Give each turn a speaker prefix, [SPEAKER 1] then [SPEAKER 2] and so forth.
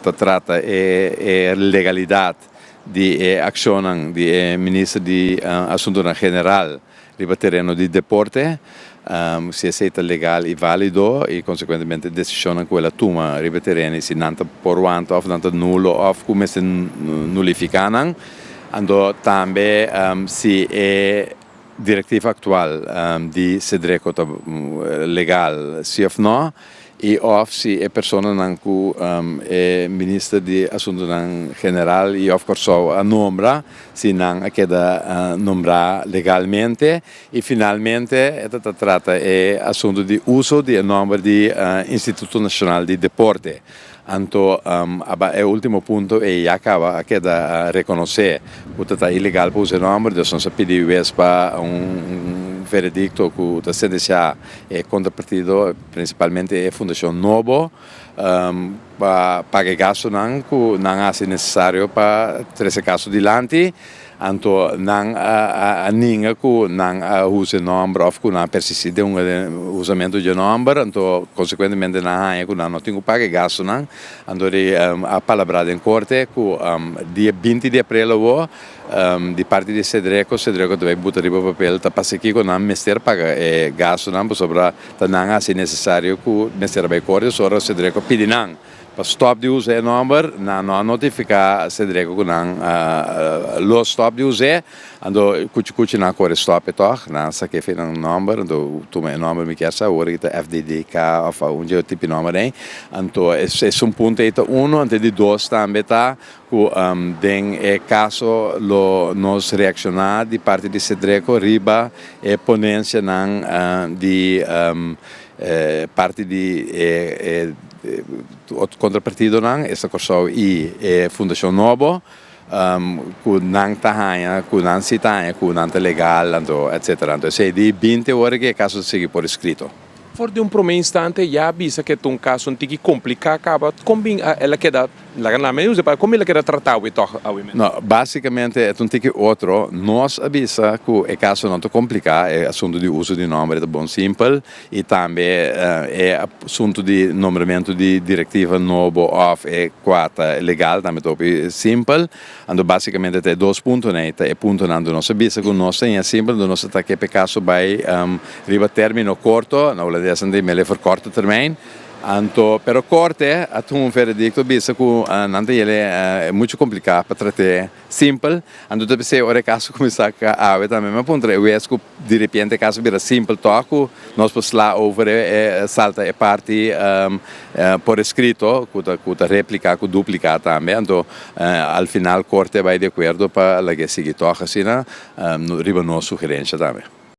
[SPEAKER 1] trata é legalidade de ação de ministro de assunto general riba terreno de deporte se aceita legal e válido e consequentemente decisione quella toma riba terreno se nanta porwanto of nanta nulo of come se nullificanan ando tambe se é diretiva atual di Sedreco legal se of no e of se é persona nanku é ministro de assunto general e of corso a nombra se não queda nombrar legalmente e finalmente esta trata é assunto de uso de nome de Instituto Nacional de Deporte. Anto é o último ponto e acaba a queda reconhecer que está ilegal por usar o nome, então se pediu para veredicto que a sentença é contrapartido, principalmente a Fundação Novo, para pagar gasto que não é necessário para trazer caso adiante. Anto não ninguém que não usa o nome ou que não persiste um usamento de nome, então consequentemente não que não tem que pagar gasto não. Anto a palavra em corte que dia 20 de abril de parte de Sedreco deve botar riba papel tá passa aqui que não mister paga gasto não sobre não é necessário que mister vai corte só Sedreco pede não. Para stop de uso é número, não notifica Sedreco que não lo stop de uso é, ando cuci na corre stop e toh, não sei que fez um número, ando tu me número me quer saber que FDDK ou tipo de número aí, então esse ponto é ante de dois também tá que den é caso lo nos reaccionar de parte de Sedreco riba é ponência não de parte de contrapartido não essa coisa e Fundação Novo que não está que não se está que não é legal etc. Então se de 20 horas que é caso seguir por escrito.
[SPEAKER 2] For de primeiro instante já avisa que é um caso um pouco complicado acaba como ela queda como ela queda tratado
[SPEAKER 1] no basicamente é um pouco outro nós avisa que é caso não tão complicado é assunto de uso de nome é bom simples e também é assunto de nomeamento de diretiva novo of é quata legal também é simples ando basicamente tem dois pontos né é ponto não nós avisa que nós é simples nós está que caso vai riba termino curto não le descende me le for corto termine Anto, pero corte, a tu veredicto bisa que nante ele é muito complicado para tratar simples. Anto deve ser ora caso começar a ave também, mas ponto eu acho que de repente caso vira simples toco, nós podemos lá over salta a parte por escrito, que réplica, que duplica também. Anto al final corte vai de acordo para la que sigue toca assim, riba no sugerência também.